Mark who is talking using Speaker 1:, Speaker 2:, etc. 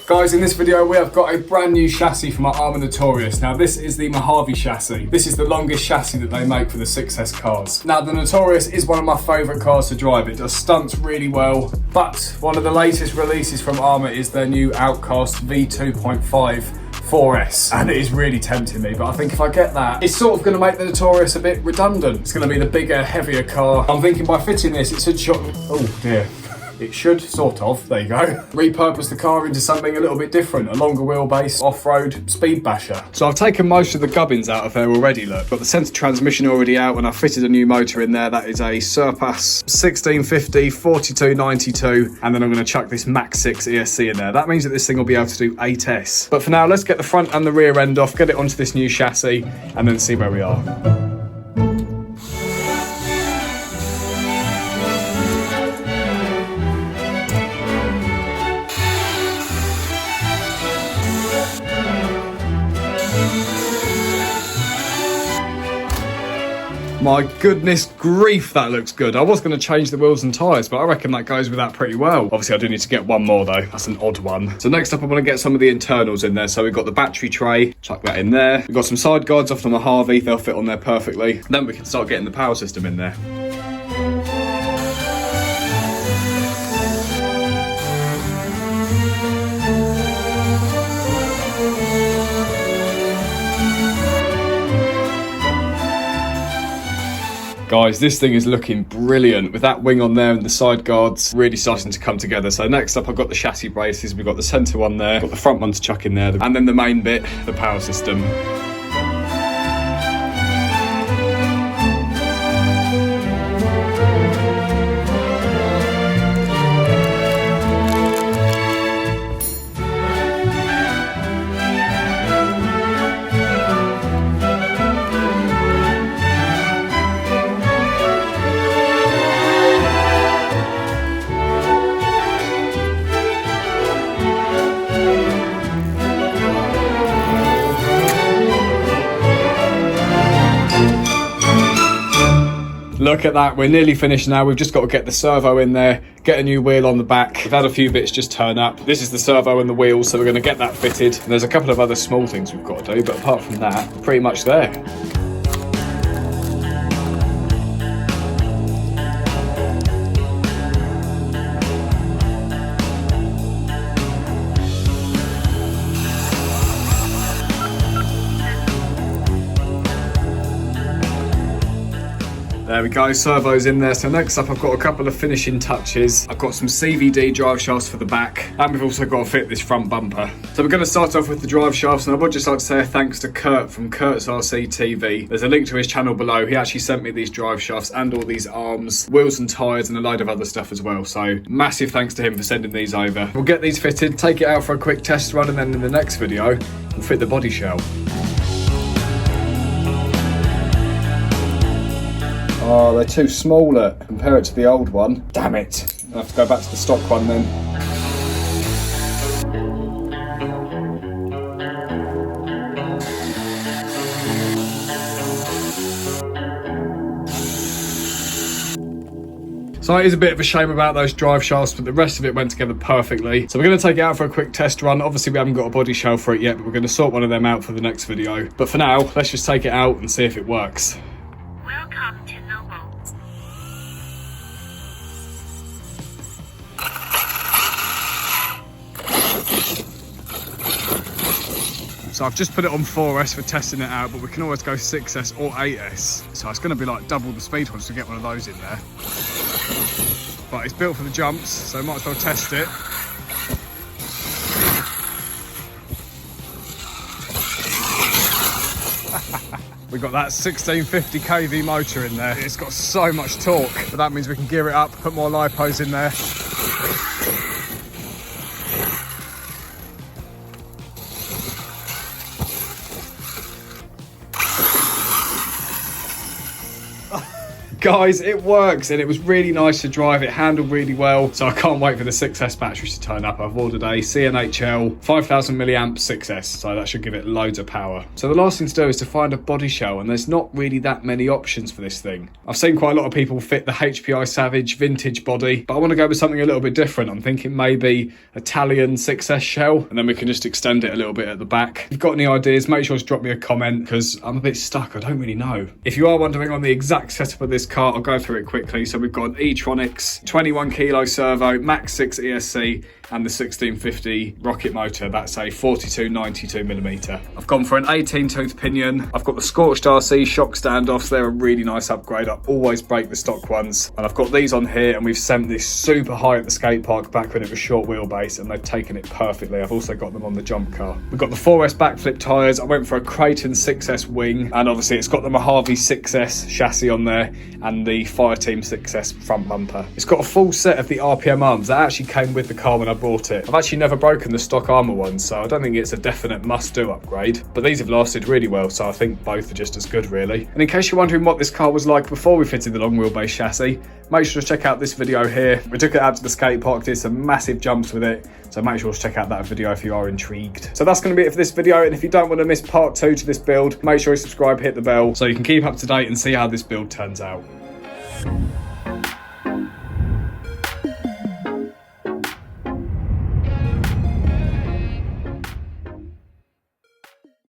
Speaker 1: Guys, in this video we have got a brand new chassis from our Arrma Notorious. Now this is the Mojave chassis. This is the longest chassis that they make for the 6S cars. Now the Notorious is one of my favourite cars to drive. It does stunts really well, but one of the latest releases from Arrma is their new Outcast V2.5 4S, and it is really tempting me, but I think if I get that, it's sort of going to make the Notorious a bit redundant. It's going to be the bigger, heavier car. I'm thinking by fitting this, it should oh dear. It should, sort of, there you go, repurpose the car into something a little bit different, a longer wheelbase, off-road speed basher. So I've taken most of the gubbins out of there already, look. Got the centre transmission already out, and I've fitted a new motor in there. That is a Surpass 1650 4292, and then I'm going to chuck this Max 6 ESC in there. That means that this thing will be able to do 8S. But for now, let's get the front and the rear end off, get it onto this new chassis, and then see where we are. My goodness grief, that looks good. I was going to change the wheels and tyres, but I reckon that goes with that pretty well. Obviously, I do need to get one more, though. That's an odd one. So next up, I want to get some of the internals in there. So we've got the battery tray. Chuck that in there. We've got some side guards off the Mojave. They'll fit on there perfectly. Then we can start getting the power system in there. Guys, this thing is looking brilliant with that wing on there and the side guards really starting to come together. So next up, I've got the chassis braces. We've got the centre one there, got the front one to chuck in there, and then the main bit, the power system. Look at that, we're nearly finished now. We've just got to get the servo in there, get a new wheel on the back. We've had a few bits just turn up. This is the servo and the wheels, so we're going to get that fitted. And there's a couple of other small things we've got to do, but apart from that, we're pretty much there. There we go, servo's in there. So next up, I've got a couple of finishing touches. I've got some CVD drive shafts for the back, and we've also got to fit this front bumper. So we're going to start off with the drive shafts, and I would just like to say a thanks to Kurt from Kurt's RC TV. There's a link to his channel below. He actually sent me these drive shafts and all these arms, wheels and tyres, and a load of other stuff as well. So massive thanks to him for sending these over. We'll get these fitted, take it out for a quick test run, and then in the next video, we'll fit the body shell. Oh, they're too small, compare it to the old one. Damn it. I'll have to go back to the stock one then. So it is a bit of a shame about those drive shafts, but the rest of it went together perfectly. So we're going to take it out for a quick test run. Obviously, we haven't got a body shell for it yet, but we're going to sort one of them out for the next video. But for now, let's just take it out and see if it works.
Speaker 2: Welcome to Noble.
Speaker 1: So I've just put it on 4S for testing it out, but we can always go 6S or 8S. So it's going to be like double the speed once we get one of those in there. But it's built for the jumps, so might as well test it. We've got that 1650 kV motor in there. It's got so much torque, but that means we can gear it up, put more lipos in there. Guys, it works, and it was really nice to drive. It handled really well, so I can't wait for the 6S batteries to turn up. I've ordered a CNHL 5000 milliamp 6S, so that should give it loads of power. So the last thing to do is to find a body shell, and there's not really that many options for this thing. I've seen quite a lot of people fit the HPI Savage vintage body, but I want to go with something a little bit different. I'm thinking maybe Italian 6S shell, and then we can just extend it a little bit at the back. If you've got any ideas, make sure to drop me a comment, because I'm a bit stuck. I don't really know. If you are wondering on the exact setup of this car, I'll go through it quickly. So we've got an e-tronics 21 kilo servo, max 6 ESC, and the 1650 rocket motor. That's a 4292mm. I've gone for an 18 tooth pinion. I've got the scorched RC shock standoffs. They're a really nice upgrade. I always break the stock ones. And I've got these on here, and we've sent this super high at the skate park back when it was short wheelbase, and they've taken it perfectly. I've also got them on the jump car. We've got the 4S backflip tyres. I went for a Creighton 6S wing, and obviously it's got the Mojave 6S chassis on there and the Fireteam 6S front bumper. It's got a full set of the RPM arms that actually came with the car when I bought it. I've actually never broken the stock Arrma ones, so I don't think it's a definite must-do upgrade, but these have lasted really well, so I think both are just as good, really. And in case you're wondering what this car was like before we fitted the long wheelbase chassis, make sure to check out this video here. We took it out to the skate park, did some massive jumps with it, so make sure to check out that video if you are intrigued. So that's going to be it for this video, and if you don't want to miss part 2 to this build, make sure you subscribe, hit the bell, so you can keep up to date and see how this build turns out.